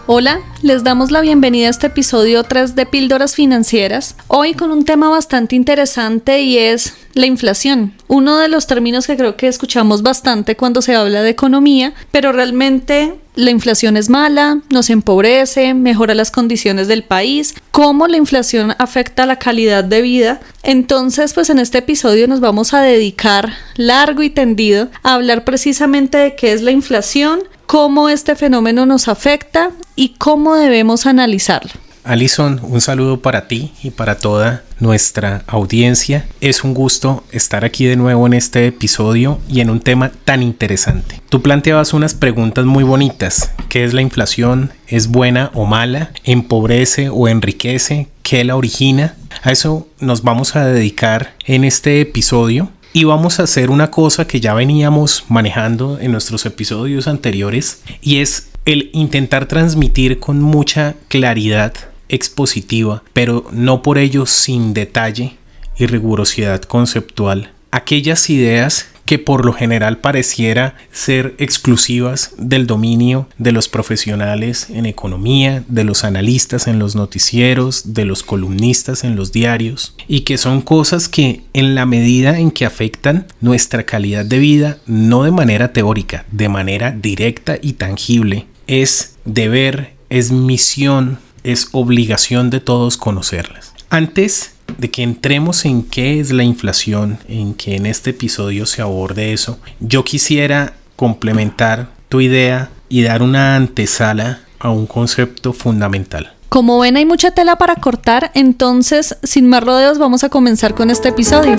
Hola, les damos la bienvenida a este episodio 3 de Píldoras Financieras, hoy con un tema bastante interesante y es la inflación, uno de los términos que creo que escuchamos bastante cuando se habla de economía, pero realmente la inflación es mala, nos empobrece, mejora las condiciones del país, cómo la inflación afecta la calidad de vida. Entonces, pues en este episodio nos vamos a dedicar largo y tendido a hablar precisamente de qué es la inflación, cómo este fenómeno nos afecta y cómo debemos analizarlo. Alison, un saludo para ti y para toda nuestra audiencia. Es un gusto estar aquí de nuevo en este episodio y en un tema tan interesante. Tú planteabas unas preguntas muy bonitas. ¿Qué es la inflación? ¿Es buena o mala? ¿Empobrece o enriquece? ¿Qué la origina? A eso nos vamos a dedicar en este episodio. Y vamos a hacer una cosa que ya veníamos manejando en nuestros episodios anteriores, y es el intentar transmitir con mucha claridad expositiva, pero no por ello sin detalle y rigurosidad conceptual, aquellas ideas que por lo general pareciera ser exclusivas del dominio de los profesionales en economía, de los analistas en los noticieros, de los columnistas en los diarios, y que son cosas que en la medida en que afectan nuestra calidad de vida, no de manera teórica, de manera directa y tangible, es deber, es misión, es obligación de todos conocerlas. Antes de que entremos en qué es la inflación, en que en este episodio se aborde eso, yo quisiera complementar tu idea y dar una antesala a un concepto fundamental. Como ven, hay mucha tela para cortar, entonces, sin más rodeos, vamos a comenzar con este episodio.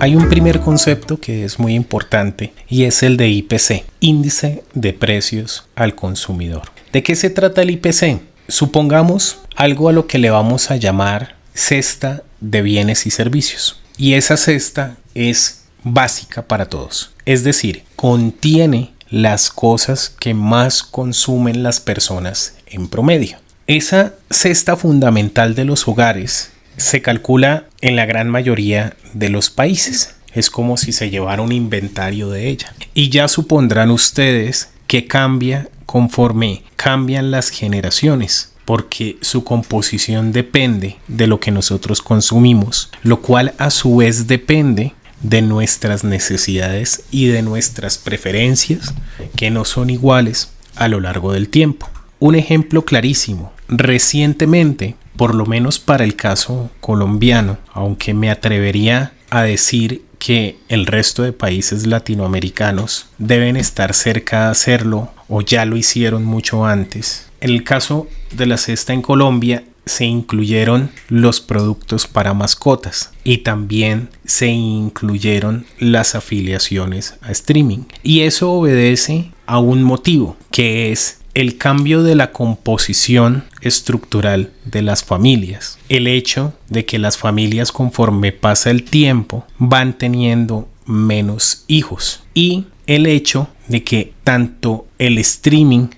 Hay un primer concepto que es muy importante y es el de IPC, Índice de Precios al Consumidor. ¿De qué se trata el IPC? Supongamos algo a lo que le vamos a llamar cesta de bienes y servicios. Y esa cesta es básica para todos. Es decir, contiene las cosas que más consumen las personas en promedio. Esa cesta fundamental de los hogares se calcula en la gran mayoría de los países. Es como si se llevara un inventario de ella. Y ya supondrán ustedes que cambia conforme cambian las generaciones, porque su composición depende de lo que nosotros consumimos, lo cual a su vez depende de nuestras necesidades y de nuestras preferencias, que no son iguales a lo largo del tiempo. Un ejemplo clarísimo: recientemente, por lo menos para el caso colombiano, aunque me atrevería a decir que el resto de países latinoamericanos deben estar cerca de hacerlo o ya lo hicieron mucho antes. En el caso de la cesta en Colombia se incluyeron los productos para mascotas y también se incluyeron las afiliaciones a streaming. Y eso obedece a un motivo, que es el cambio de la composición estructural de las familias. El hecho de que las familias, conforme pasa el tiempo, van teniendo menos hijos. Y el hecho de que tanto el streaming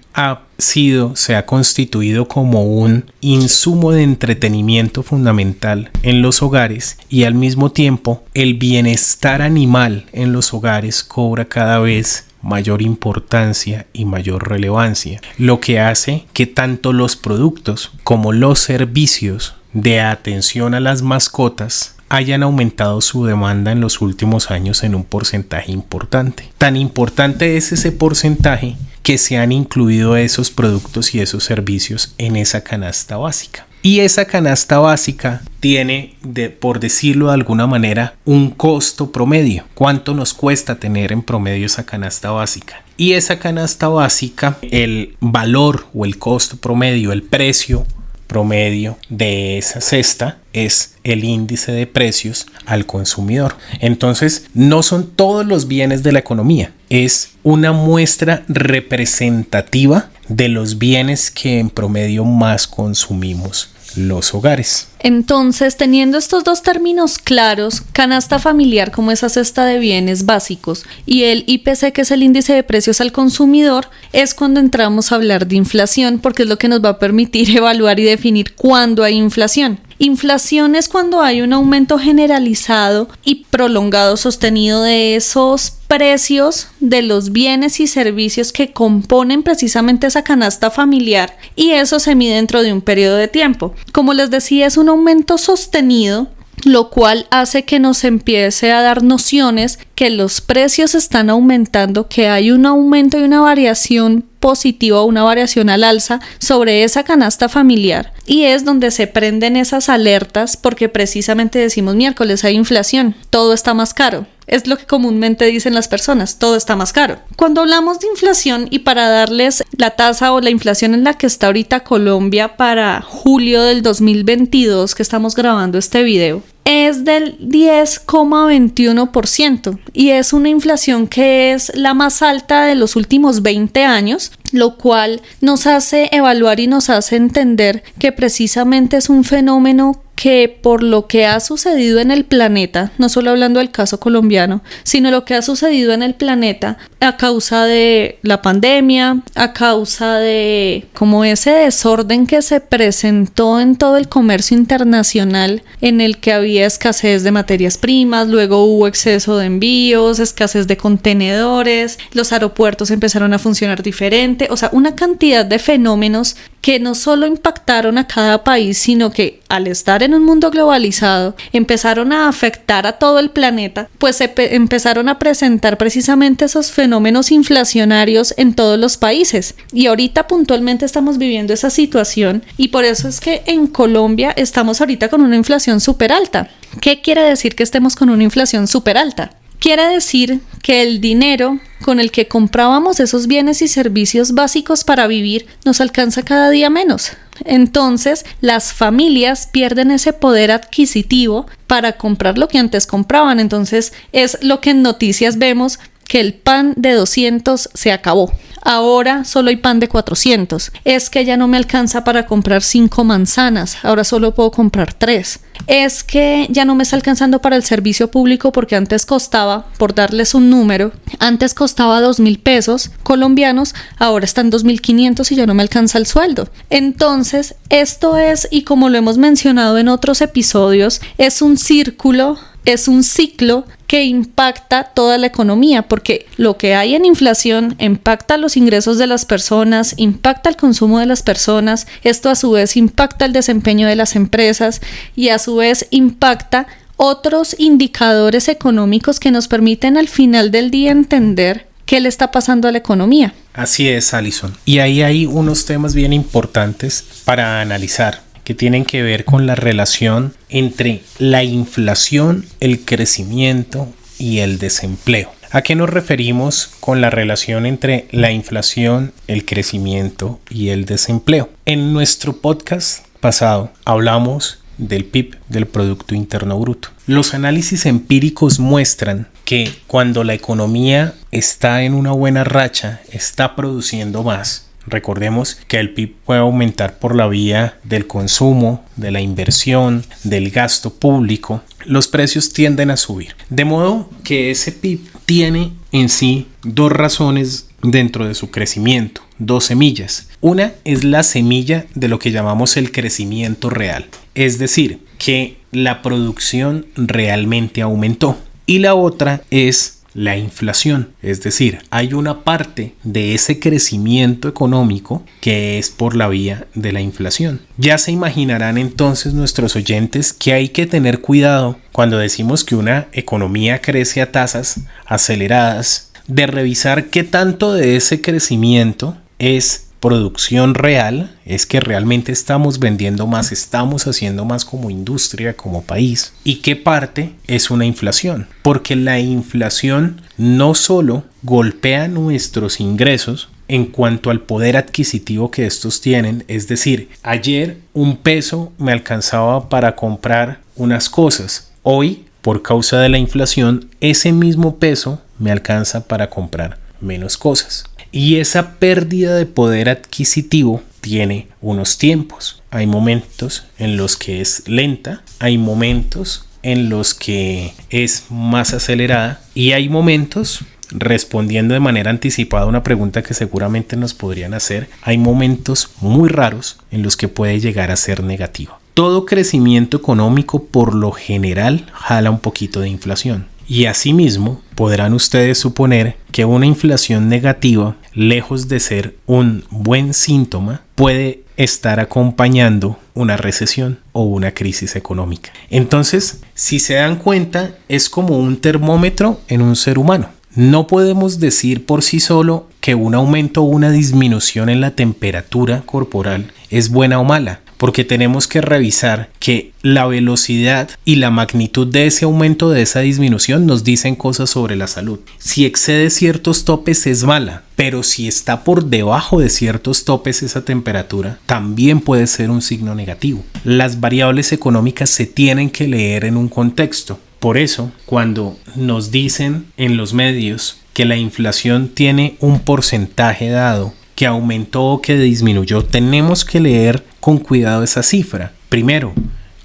se ha constituido como un insumo de entretenimiento fundamental en los hogares, y al mismo tiempo el bienestar animal en los hogares cobra cada vez mayor importancia y mayor relevancia, lo que hace que tanto los productos como los servicios de atención a las mascotas hayan aumentado su demanda en los últimos años en un porcentaje importante. Tan importante es ese porcentaje que se han incluido esos productos y esos servicios en esa canasta básica. Y esa canasta básica tiene, por decirlo de alguna manera, un costo promedio. ¿Cuánto nos cuesta tener en promedio esa canasta básica? Y esa canasta básica, el valor o el costo promedio, el precio promedio de esa cesta es el índice de precios al consumidor. Entonces, no son todos los bienes de la economía, es una muestra representativa de los bienes que en promedio más consumimos los hogares. Entonces, teniendo estos dos términos claros, canasta familiar como esa cesta de bienes básicos y el IPC, que es el índice de precios al consumidor, es cuando entramos a hablar de inflación, porque es lo que nos va a permitir evaluar y definir cuándo hay inflación. Inflación es cuando hay un aumento generalizado y prolongado sostenido de esos precios de los bienes y servicios que componen precisamente esa canasta familiar, y eso se mide dentro de un periodo de tiempo. Como les decía, es un aumento sostenido, lo cual hace que nos empiece a dar nociones que los precios están aumentando, que hay un aumento y una variación positiva, una variación al alza sobre esa canasta familiar, y es donde se prenden esas alertas porque precisamente decimos miércoles hay inflación, todo está más caro. Es lo que comúnmente dicen las personas, todo está más caro. Cuando hablamos de inflación, y para darles la tasa o la inflación en la que está ahorita Colombia para julio del 2022, que estamos grabando este video, es del 10,21%, y es una inflación que es la más alta de los últimos 20 años, lo cual nos hace evaluar y nos hace entender que precisamente es un fenómeno que, por lo que ha sucedido en el planeta, no solo hablando del caso colombiano, sino lo que ha sucedido en el planeta a causa de la pandemia, a causa de como ese desorden que se presentó en todo el comercio internacional, en el que había escasez de materias primas, luego hubo exceso de envíos, escasez de contenedores, los aeropuertos empezaron a funcionar diferente, o sea, una cantidad de fenómenos que no solo impactaron a cada país, sino que al estar en un mundo globalizado empezaron a afectar a todo el planeta, pues se empezaron a presentar precisamente esos fenómenos inflacionarios en todos los países. Y ahorita puntualmente estamos viviendo esa situación, y por eso es que en Colombia estamos ahorita con una inflación súper alta. ¿Qué quiere decir que estemos con una inflación súper alta? Quiere decir que el dinero con el que comprábamos esos bienes y servicios básicos para vivir nos alcanza cada día menos. Entonces, las familias pierden ese poder adquisitivo para comprar lo que antes compraban. Entonces, es lo que en noticias vemos, que el pan de 200 se acabó. Ahora solo hay pan de 400. Es que ya no me alcanza para comprar 5 manzanas. Ahora solo puedo comprar 3. Es que ya no me está alcanzando para el servicio público porque antes costaba, por darles un número, antes costaba 2,000 pesos colombianos, ahora están 2,500 y ya no me alcanza el sueldo. Entonces, esto es, y como lo hemos mencionado en otros episodios, es un círculo, es un ciclo que impacta toda la economía, porque lo que hay en inflación impacta los ingresos de las personas, impacta el consumo de las personas, esto a su vez impacta el desempeño de las empresas y a su vez impacta otros indicadores económicos que nos permiten al final del día entender qué le está pasando a la economía. Así es, Alison. Y ahí hay unos temas bien importantes para analizar, que tienen que ver con la relación entre la inflación, el crecimiento y el desempleo. ¿A qué nos referimos con la relación entre la inflación, el crecimiento y el desempleo? En nuestro podcast pasado hablamos del PIB, del Producto Interno Bruto. Los análisis empíricos muestran que cuando la economía está en una buena racha, está produciendo más. Recordemos que el PIB puede aumentar por la vía del consumo, de la inversión, del gasto público. Los precios tienden a subir. De modo que ese PIB tiene en sí dos razones dentro de su crecimiento, dos semillas. Una es la semilla de lo que llamamos el crecimiento real, es decir, que la producción realmente aumentó. Y la otra es la inflación, es decir, hay una parte de ese crecimiento económico que es por la vía de la inflación. Ya se imaginarán entonces nuestros oyentes que hay que tener cuidado cuando decimos que una economía crece a tasas aceleradas, de revisar qué tanto de ese crecimiento es producción real, es que realmente estamos vendiendo más, estamos haciendo más como industria, como país, y qué parte es una inflación, porque la inflación no solo golpea nuestros ingresos en cuanto al poder adquisitivo que estos tienen, es decir, ayer un peso me alcanzaba para comprar unas cosas, hoy por causa de la inflación ese mismo peso me alcanza para comprar menos cosas. Y esa pérdida de poder adquisitivo tiene unos tiempos. Hay momentos en los que es lenta, hay momentos en los que es más acelerada y hay momentos, respondiendo de manera anticipada a una pregunta que seguramente nos podrían hacer, hay momentos muy raros en los que puede llegar a ser negativa. todo crecimiento económico por lo general jala un poquito de inflación. Y asimismo, podrán ustedes suponer que una inflación negativa, lejos de ser un buen síntoma, puede estar acompañando una recesión o una crisis económica. Entonces, si se dan cuenta, es como un termómetro en un ser humano. No podemos decir por sí solo que un aumento o una disminución en la temperatura corporal es buena o mala, porque tenemos que revisar que la velocidad y la magnitud de ese aumento, de esa disminución, nos dicen cosas sobre la salud. Si excede ciertos topes es mala, pero si está por debajo de ciertos topes esa temperatura, también puede ser un signo negativo. Las variables económicas se tienen que leer en un contexto. Por eso, cuando nos dicen en los medios que la inflación tiene un porcentaje dado, que aumentó o que disminuyó, tenemos que leer con cuidado esa cifra. Primero,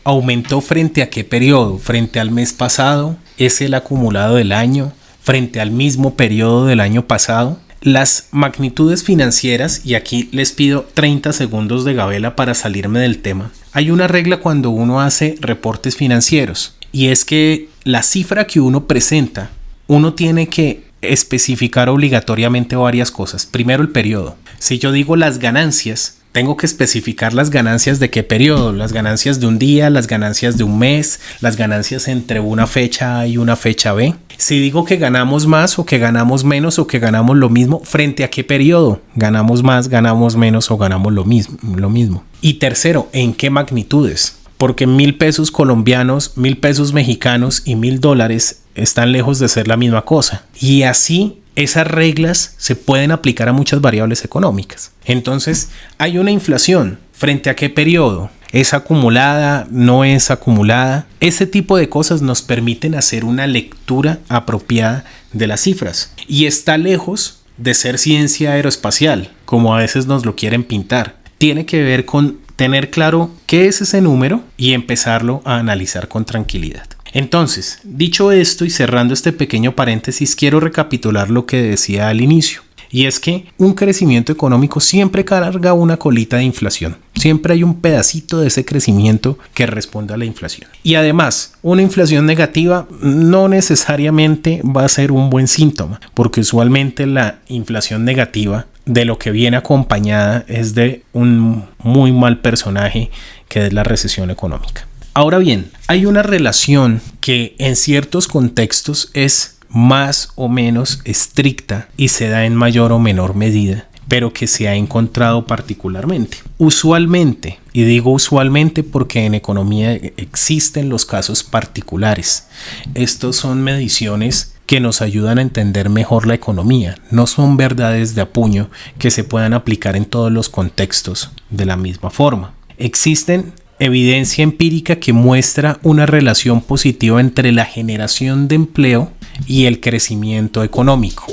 ¿aumentó frente a qué periodo? ¿Frente al mes pasado? ¿Es el acumulado del año? ¿Frente al mismo periodo del año pasado? Las magnitudes financieras, y aquí les pido 30 segundos de gabela para salirme del tema. Hay una regla cuando uno hace reportes financieros, y es que la cifra que uno presenta, uno tiene que especificar obligatoriamente varias cosas. Primero, el periodo. Si yo digo las ganancias, tengo que especificar las ganancias de qué periodo, las ganancias de un día, las ganancias de un mes, las ganancias entre una fecha A y una fecha B. Si digo que ganamos más o que ganamos menos o que ganamos lo mismo, ¿frente a qué periodo? ¿Ganamos más, ganamos menos o ganamos lo mismo? Y tercero, ¿en qué magnitudes? Porque 1,000 pesos colombianos, 1,000 pesos mexicanos y $1,000 están lejos de ser la misma cosa. Y así esas reglas se pueden aplicar a muchas variables económicas. Entonces, hay una inflación. ¿Frente a qué periodo? ¿Es acumulada? ¿No es acumulada? Ese tipo de cosas nos permiten hacer una lectura apropiada de las cifras. Y está lejos de ser ciencia aeroespacial, como a veces nos lo quieren pintar. Tiene que ver con tener claro qué es ese número y empezarlo a analizar con tranquilidad. Entonces, dicho esto y cerrando este pequeño paréntesis, quiero recapitular lo que decía al inicio. Y es que un crecimiento económico siempre carga una colita de inflación. Siempre hay un pedacito de ese crecimiento que responde a la inflación. Y además, una inflación negativa no necesariamente va a ser un buen síntoma, porque usualmente la inflación negativa de lo que viene acompañada es de un muy mal personaje, que es la recesión económica. Ahora bien, hay una relación que en ciertos contextos es más o menos estricta y se da en mayor o menor medida, pero que se ha encontrado particularmente. Usualmente, y digo usualmente porque en economía existen los casos particulares. Estos son mediciones que nos ayudan a entender mejor la economía. No son verdades de apuño que se puedan aplicar en todos los contextos de la misma forma. Existen evidencia empírica que muestra una relación positiva entre la generación de empleo y el crecimiento económico.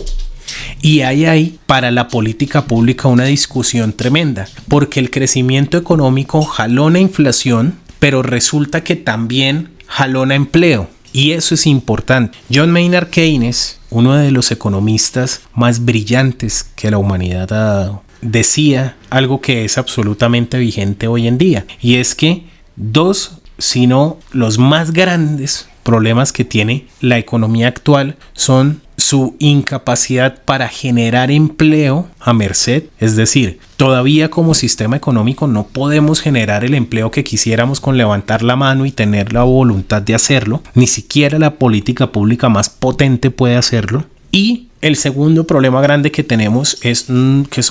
Y hay para la política pública una discusión tremenda, porque el crecimiento económico jalona inflación, pero resulta que también jalona empleo. Y eso es importante. John Maynard Keynes, uno de los economistas más brillantes que la humanidad ha dado, decía algo que es absolutamente vigente hoy en día, y es que dos, si no los más grandes problemas que tiene la economía actual son su incapacidad para generar empleo a merced, es decir, todavía como sistema económico no podemos generar el empleo que quisiéramos con levantar la mano y tener la voluntad de hacerlo, ni siquiera la política pública más potente puede hacerlo. Y el segundo problema grande que tenemos es que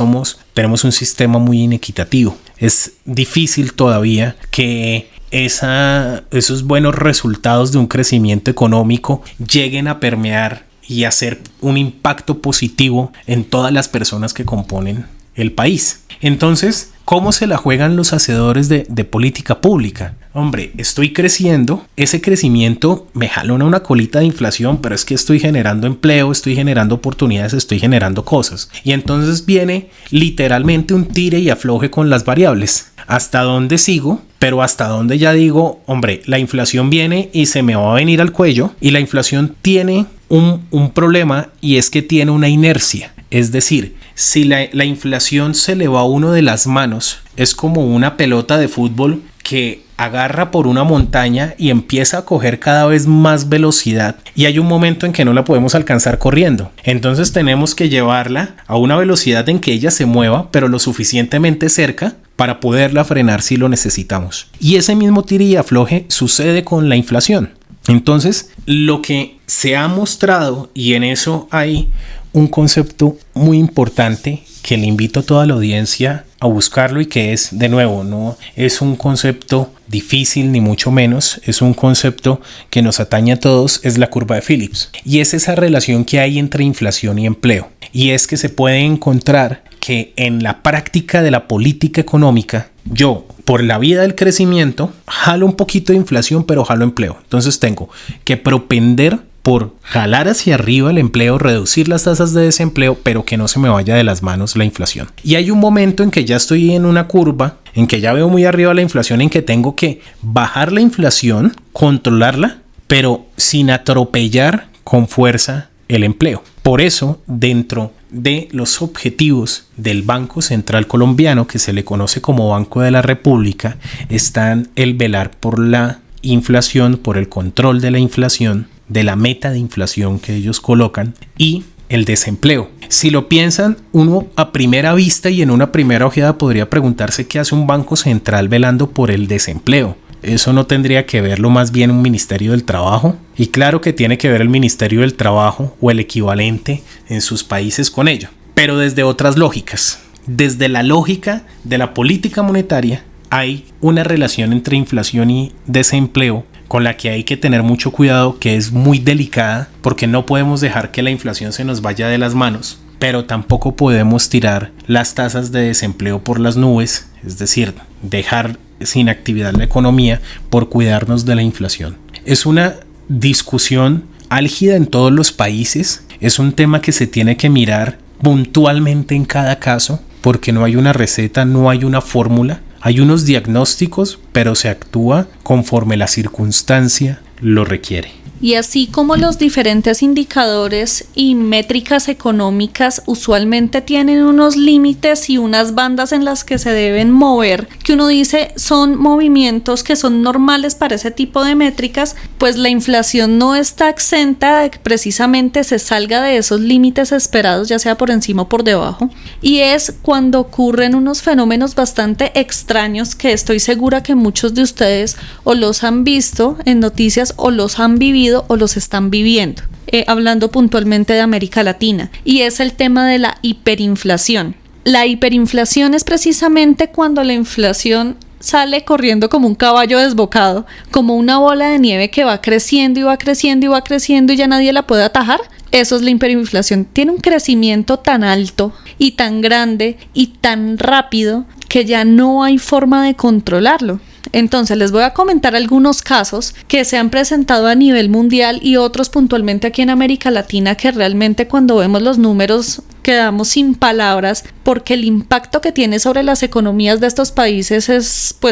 tenemos un sistema muy inequitativo. Es difícil todavía que esos buenos resultados de un crecimiento económico lleguen a permear y hacer un impacto positivo en todas las personas que componen el país. Entonces, ¿cómo se la juegan los hacedores de política pública? Hombre, estoy creciendo, ese crecimiento me jalona una colita de inflación, pero es que estoy generando empleo, estoy generando oportunidades, estoy generando cosas. Y entonces viene literalmente un tire y afloje con las variables. ¿Hasta dónde sigo? Pero hasta dónde ya digo, hombre, la inflación viene y se me va a venir al cuello, y la inflación tiene un problema, y es que tiene una inercia. Es decir, si la inflación se le va a uno de las manos, es como una pelota de fútbol que agarra por una montaña y empieza a coger cada vez más velocidad, y hay un momento en que no la podemos alcanzar corriendo. Entonces tenemos que llevarla a una velocidad en que ella se mueva, pero lo suficientemente cerca para poderla frenar si lo necesitamos. Y ese mismo tire y afloje sucede con la inflación. Entonces, lo que se ha mostrado, y en eso hay un concepto muy importante que le invito a toda la audiencia a buscarlo, y que es, de nuevo, no es un concepto difícil ni mucho menos, es un concepto que nos atañe a todos, es la curva de Phillips, y es esa relación que hay entre inflación y empleo. Y es que se puede encontrar que en la práctica de la política económica, yo, por la vía del crecimiento, jalo un poquito de inflación, pero jalo empleo. Entonces tengo que propender por jalar hacia arriba el empleo, reducir las tasas de desempleo, pero que no se me vaya de las manos la inflación. Y hay un momento en que ya estoy en una curva, en que ya veo muy arriba la inflación, en que tengo que bajar la inflación, controlarla, pero sin atropellar con fuerza el empleo. Por eso, dentro de los objetivos del Banco Central Colombiano, que se le conoce como Banco de la República, están el velar por la inflación, por el control de la inflación, de la meta de inflación que ellos colocan, y el desempleo. Si lo piensan, uno a primera vista y en una primera ojeada podría preguntarse qué hace un banco central velando por el desempleo. ¿Eso no tendría que verlo más bien un Ministerio del Trabajo? Y claro que tiene que ver el Ministerio del Trabajo o el equivalente en sus países con ello, pero desde otras lógicas. Desde la lógica de la política monetaria hay una relación entre inflación y desempleo con la que hay que tener mucho cuidado, que es muy delicada, porque no podemos dejar que la inflación se nos vaya de las manos, pero tampoco podemos tirar las tasas de desempleo por las nubes, es decir, dejar sin actividad la economía por cuidarnos de la inflación. Es una discusión álgida en todos los países, es un tema que se tiene que mirar puntualmente en cada caso, porque no hay una receta, no hay una fórmula. Hay unos diagnósticos, pero se actúa conforme la circunstancia lo requiere. Y así como los diferentes indicadores y métricas económicas usualmente tienen unos límites y unas bandas en las que se deben mover, que uno dice son movimientos que son normales para ese tipo de métricas, pues la inflación no está exenta de que precisamente se salga de esos límites esperados, ya sea por encima o por debajo. Y es cuando ocurren unos fenómenos bastante extraños que estoy segura que muchos de ustedes o los han visto en noticias o los han vivido o los están viviendo, hablando puntualmente de América Latina, y es el tema de la hiperinflación. La hiperinflación es precisamente cuando la inflación sale corriendo como un caballo desbocado, como una bola de nieve que va creciendo y va creciendo y va creciendo y ya nadie la puede atajar. Eso es la hiperinflación. Tiene un crecimiento tan alto y tan grande y tan rápido que ya no hay forma de controlarlo. Entonces les voy a comentar algunos casos que se han presentado a nivel mundial y otros puntualmente aquí en América Latina, que realmente cuando vemos los números quedamos sin palabras, porque el impacto que tiene sobre las economías de estos países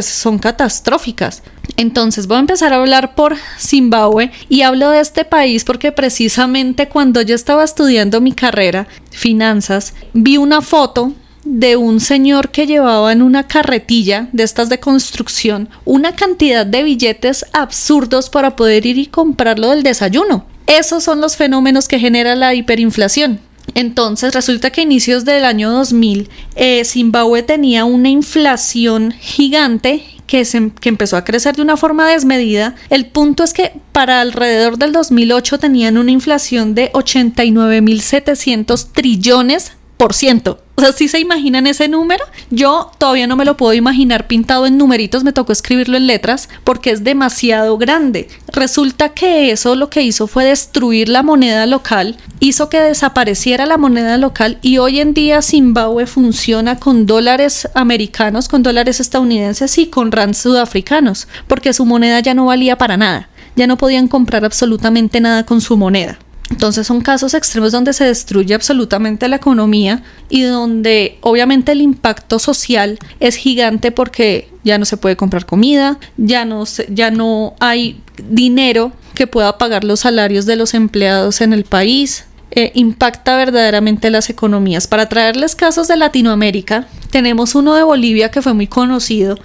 son catastróficas. Entonces voy a empezar a hablar por Zimbabue, y hablo de este país porque precisamente cuando yo estaba estudiando mi carrera, finanzas, vi una foto de un señor que llevaba en una carretilla de estas de construcción una cantidad de billetes absurdos para poder ir y comprarlo del desayuno. Esos son los fenómenos que genera la hiperinflación. Entonces resulta que a inicios del año 2000 Zimbabue tenía una inflación gigante que empezó a crecer de una forma desmedida. El punto es que para alrededor del 2008 tenían una inflación de 89.700 trillones %. O sea, ¿sí se imaginan ese número? Yo todavía no me lo puedo imaginar pintado en numeritos, me tocó escribirlo en letras porque es demasiado grande. Resulta que eso lo que hizo fue destruir la moneda local, hizo que desapareciera la moneda local, y hoy en día Zimbabue funciona con dólares americanos, con dólares estadounidenses y con rands sudafricanos, porque su moneda ya no valía para nada, ya no podían comprar absolutamente nada con su moneda. Entonces son casos extremos donde se destruye absolutamente la economía y donde obviamente el impacto social es gigante, porque ya no se puede comprar comida, ya no hay dinero que pueda pagar los salarios de los empleados en el país. impacta verdaderamente las economías. Para traerles casos de Latinoamérica, tenemos uno de Bolivia que fue muy conocido.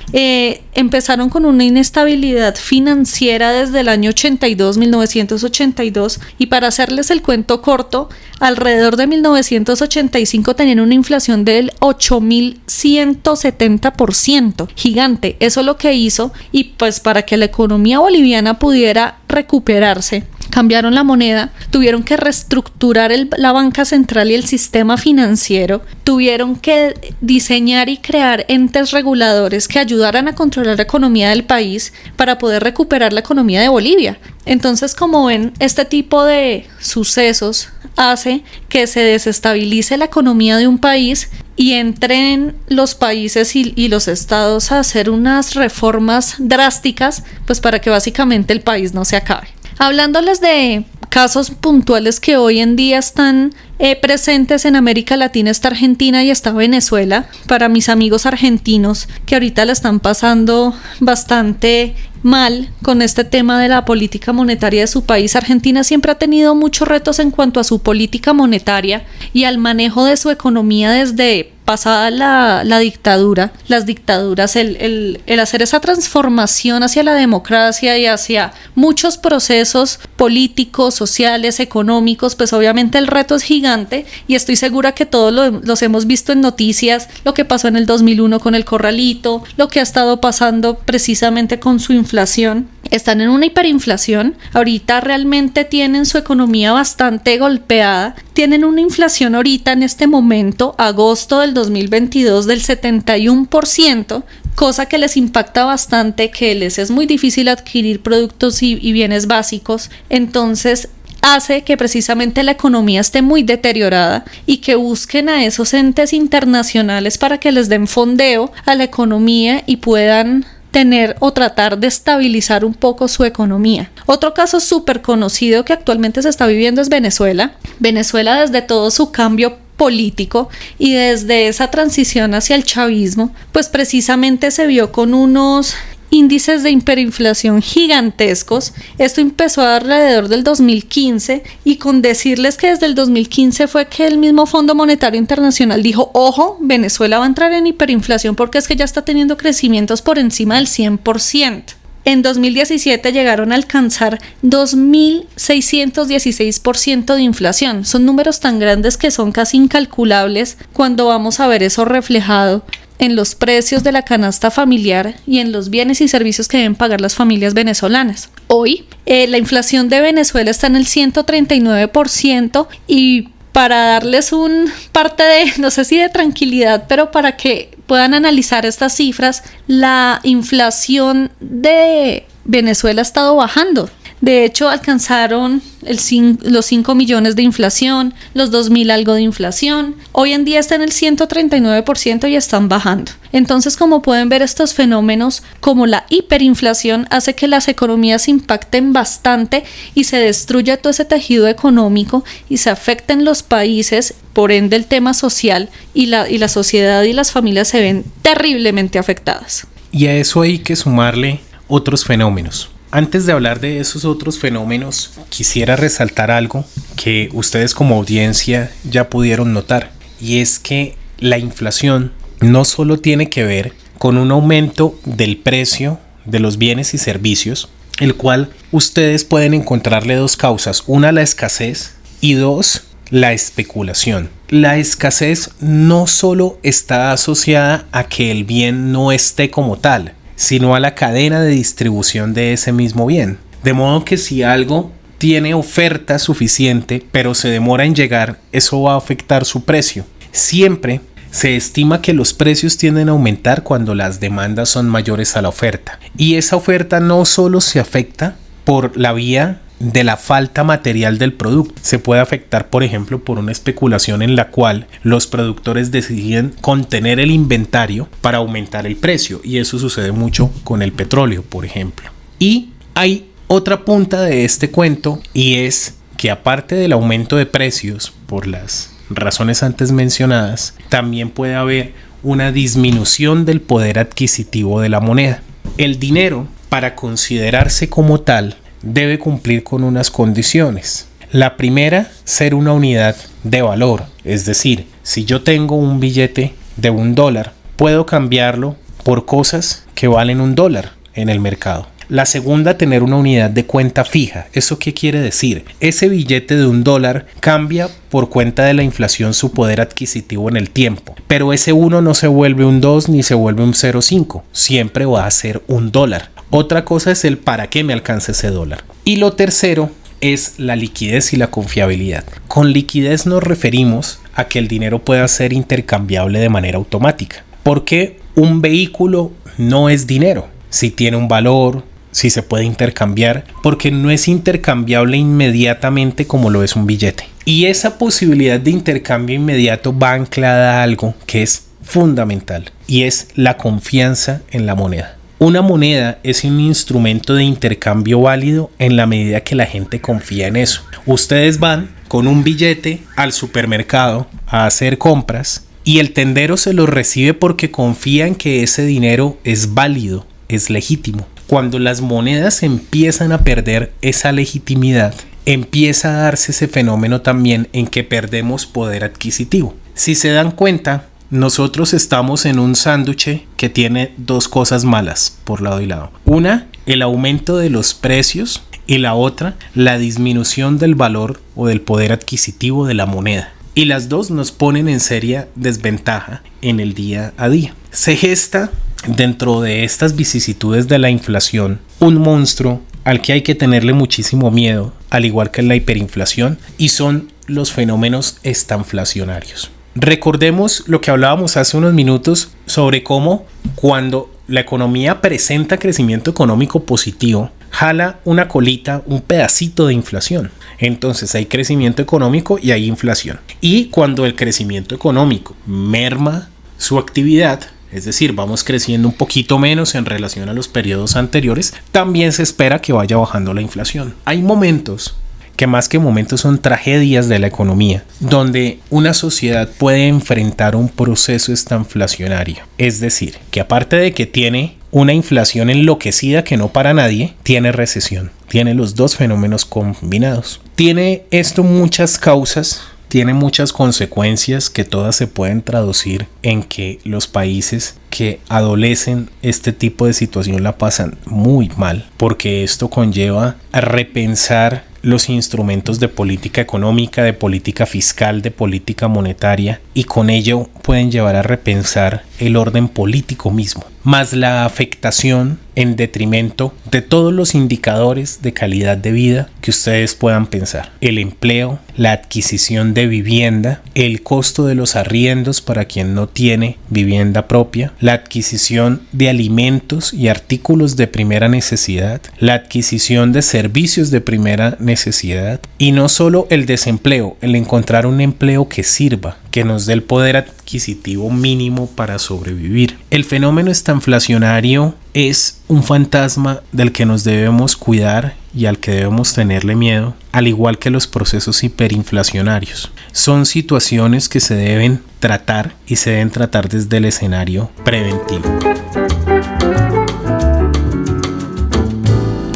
Empezaron con una inestabilidad financiera desde el año 1982, y para hacerles el cuento corto, alrededor de 1985 tenían una inflación del 8.170%, gigante. Eso es lo que hizo, y pues para que la economía boliviana pudiera recuperarse, cambiaron la moneda, tuvieron que reestructurar la banca central y el sistema financiero, tuvieron que diseñar y crear entes reguladores que ayudaran a controlar la economía del país para poder recuperar la economía de Bolivia. Entonces, como ven, este tipo de sucesos hace que se desestabilice la economía de un país y entren los países y los estados a hacer unas reformas drásticas, pues para que básicamente el país no se acabe. Hablándoles de casos puntuales que hoy en día están presentes en América Latina, está Argentina y está Venezuela. Para mis amigos argentinos que ahorita la están pasando bastante mal con este tema de la política monetaria de su país, Argentina siempre ha tenido muchos retos en cuanto a su política monetaria y al manejo de su economía desde pasada la dictadura, las dictaduras, el hacer esa transformación hacia la democracia y hacia muchos procesos políticos, sociales, económicos. Pues obviamente el reto es gigante, y estoy segura que todos los hemos visto en noticias, lo que pasó en el 2001 con el corralito, lo que ha estado pasando precisamente con su inflación. Están en una hiperinflación, ahorita realmente tienen su economía bastante golpeada, tienen una inflación ahorita en este momento, agosto del 2022, del 71%, cosa que les impacta bastante, que les es muy difícil adquirir productos y bienes básicos. Entonces hace que precisamente la economía esté muy deteriorada y que busquen a esos entes internacionales para que les den fondeo a la economía y puedan tener o tratar de estabilizar un poco su economía. Otro caso súper conocido que actualmente se está viviendo es Venezuela. Venezuela, desde todo su cambio político y desde esa transición hacia el chavismo, pues precisamente se vio con unos índices de hiperinflación gigantescos. Esto empezó alrededor del 2015, y con decirles que desde el 2015 fue que el mismo Fondo Monetario Internacional dijo: ojo, Venezuela va a entrar en hiperinflación porque es que ya está teniendo crecimientos por encima del 100%. En 2017 llegaron a alcanzar 2.616% de inflación. Son números tan grandes que son casi incalculables cuando vamos a ver eso reflejado en los precios de la canasta familiar y en los bienes y servicios que deben pagar las familias venezolanas. Hoy, la inflación de Venezuela está en el 139%, y para darles un parte de, no sé si de tranquilidad, pero para que puedan analizar estas cifras, la inflación de Venezuela ha estado bajando. De hecho, alcanzaron los 5 millones de inflación, los 2.000 algo de inflación. Hoy en día está en el 139% y están bajando. Entonces, como pueden ver, estos fenómenos como la hiperinflación hace que las economías impacten bastante y se destruya todo ese tejido económico y se afecten los países. Por ende, el tema social y la sociedad y las familias se ven terriblemente afectadas. Y a eso hay que sumarle otros fenómenos. Antes de hablar de esos otros fenómenos, quisiera resaltar algo que ustedes como audiencia ya pudieron notar, y es que la inflación no solo tiene que ver con un aumento del precio de los bienes y servicios, el cual ustedes pueden encontrarle dos causas: una, la escasez, y dos, la especulación. La escasez no solo está asociada a que el bien no esté como tal, sino a la cadena de distribución de ese mismo bien. De modo que si algo tiene oferta suficiente pero se demora en llegar, eso va a afectar su precio. Siempre se estima que los precios tienden a aumentar cuando las demandas son mayores a la oferta. Y esa oferta no solo se afecta por la vía de la falta material del producto. Se puede afectar, por ejemplo, por una especulación en la cual los productores deciden contener el inventario para aumentar el precio, y eso sucede mucho con el petróleo, por ejemplo. Y hay otra punta de este cuento, y es que aparte del aumento de precios por las razones antes mencionadas, también puede haber una disminución del poder adquisitivo de la moneda. El dinero, para considerarse como tal, debe cumplir con unas condiciones. La primera, ser una unidad de valor. Es decir, si yo tengo un billete de $1, puedo cambiarlo por cosas que valen $1 en el mercado. La segunda, tener una unidad de cuenta fija. ¿Eso qué quiere decir? Ese billete de $1 cambia por cuenta de la inflación su poder adquisitivo en el tiempo. Pero ese 1 no se vuelve un 2 ni se vuelve un 0,5. Siempre va a ser $1. Otra cosa es el para qué me alcanza ese dólar. Y lo tercero es la liquidez y la confiabilidad. Con liquidez nos referimos a que el dinero pueda ser intercambiable de manera automática. Porque un vehículo no es dinero. Si tiene un valor, si se puede intercambiar, porque no es intercambiable inmediatamente como lo es un billete. Y esa posibilidad de intercambio inmediato va anclada a algo que es fundamental, y es la confianza en la moneda. Una moneda es un instrumento de intercambio válido en la medida que la gente confía en eso. Ustedes van con un billete al supermercado a hacer compras y el tendero se lo recibe porque confía en que ese dinero es válido, es legítimo. Cuando las monedas empiezan a perder esa legitimidad, empieza a darse ese fenómeno también en que perdemos poder adquisitivo. Si se dan cuenta, nosotros estamos en un sándwich que tiene dos cosas malas por lado y lado. Una, el aumento de los precios, y la otra, la disminución del valor o del poder adquisitivo de la moneda. Y las dos nos ponen en seria desventaja en el día a día. Se gesta dentro de estas vicisitudes de la inflación un monstruo al que hay que tenerle muchísimo miedo, al igual que la hiperinflación, y son los fenómenos estanflacionarios. Recordemos lo que hablábamos hace unos minutos sobre cómo cuando la economía presenta crecimiento económico positivo, jala una colita, un pedacito de inflación. Entonces hay crecimiento económico y hay inflación. Y cuando el crecimiento económico merma su actividad, es decir, vamos creciendo un poquito menos en relación a los periodos anteriores, también se espera que vaya bajando la inflación. Hay momentos que más que momentos son tragedias de la economía, donde una sociedad puede enfrentar un proceso estanflacionario. Es decir, que aparte de que tiene una inflación enloquecida que no para nadie, tiene recesión. Tiene los dos fenómenos combinados. Tiene esto muchas causas, tiene muchas consecuencias que todas se pueden traducir en que los países que adolecen este tipo de situación la pasan muy mal, porque esto conlleva a repensar los instrumentos de política económica, de política fiscal, de política monetaria, y con ello pueden llevar a repensar el orden político mismo, más la afectación en detrimento de todos los indicadores de calidad de vida que ustedes puedan pensar: el empleo, la adquisición de vivienda, el costo de los arriendos para quien no tiene vivienda propia, la adquisición de alimentos y artículos de primera necesidad, la adquisición de servicios de primera necesidad, y no solo el desempleo, el encontrar un empleo que sirva, que nos dé el poder adquisitivo mínimo para sobrevivir. El fenómeno estanflacionario es un fantasma del que nos debemos cuidar y al que debemos tenerle miedo, al igual que los procesos hiperinflacionarios. Son situaciones que se deben tratar y se deben tratar desde el escenario preventivo.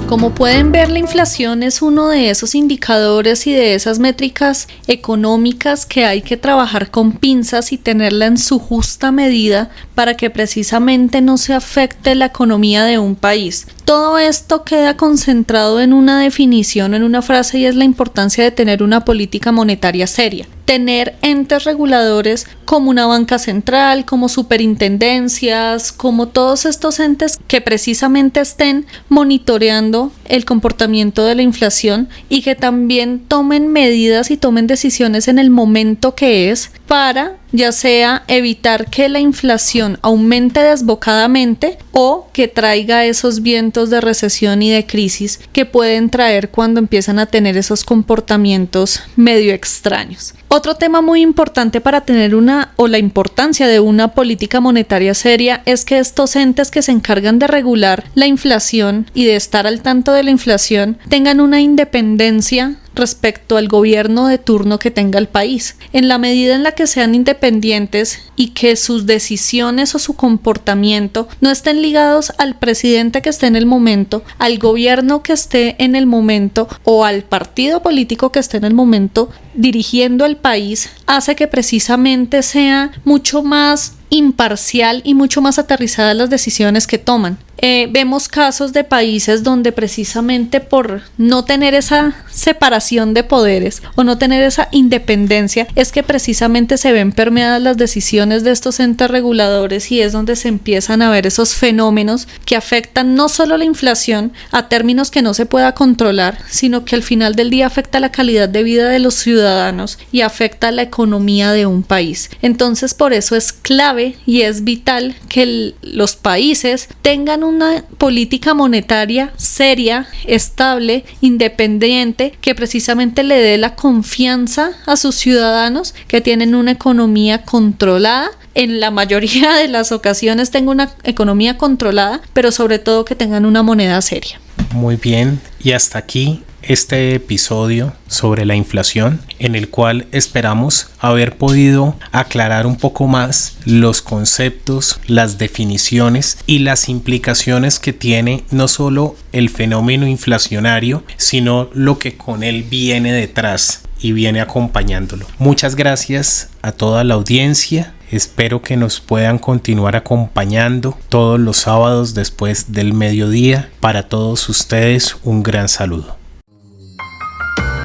Como pueden ver, la inflación es uno de esos indicadores y de esas métricas económicas que hay que trabajar con pinzas y tenerla en su justa medida para que precisamente no se afecte la economía de un país. Todo esto queda concentrado en una definición, en una frase, y es la importancia de tener una política monetaria seria. Tener entes reguladores como una banca central, como superintendencias, como todos estos entes que precisamente estén monitoreando el comportamiento de la inflación y que también tomen medidas y tomen decisiones en el momento que es para, ya sea evitar que la inflación aumente desbocadamente o que traiga esos vientos de recesión y de crisis que pueden traer cuando empiezan a tener esos comportamientos medio extraños. Otro tema muy importante para tener la importancia de una política monetaria seria es que estos entes que se encargan de regular la inflación y de estar al tanto de la inflación tengan una independencia respecto al gobierno de turno que tenga el país. En la medida en la que sean independientes y que sus decisiones o su comportamiento no estén ligados al presidente que esté en el momento, al gobierno que esté en el momento o al partido político que esté en el momento dirigiendo al país, hace que precisamente sea mucho más imparcial y mucho más aterrizadas las decisiones que toman. Vemos casos de países donde precisamente por no tener esa separación de poderes o no tener esa independencia es que precisamente se ven permeadas las decisiones de estos entes reguladores, y es donde se empiezan a ver esos fenómenos que afectan no solo la inflación a términos que no se pueda controlar, sino que al final del día afecta la calidad de vida de los ciudadanos y afecta la economía de un país. Entonces, por eso es clave y es vital que los países tengan una política monetaria seria, estable, independiente, que precisamente le dé la confianza a sus ciudadanos que tienen una economía controlada. En la mayoría de las ocasiones tengan una economía controlada, pero sobre todo que tengan una moneda seria. Muy bien, y hasta aquí este episodio sobre la inflación, en el cual esperamos haber podido aclarar un poco más los conceptos, las definiciones y las implicaciones que tiene no solo el fenómeno inflacionario, sino lo que con él viene detrás y viene acompañándolo. Muchas gracias a toda la audiencia. Espero que nos puedan continuar acompañando todos los sábados después del mediodía. Para todos ustedes, un gran saludo.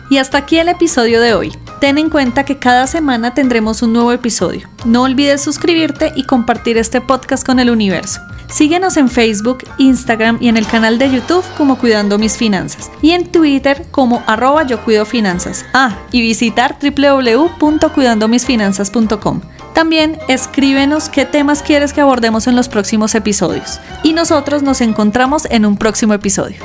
Y hasta aquí el episodio de hoy. Ten en cuenta que cada semana tendremos un nuevo episodio. No olvides suscribirte y compartir este podcast con el universo. Síguenos en Facebook, Instagram y en el canal de YouTube como Cuidando Mis Finanzas, y en Twitter como @yocuidofinanzas. Y visitar www.cuidandomisfinanzas.com. También escríbenos qué temas quieres que abordemos en los próximos episodios. Y nosotros nos encontramos en un próximo episodio.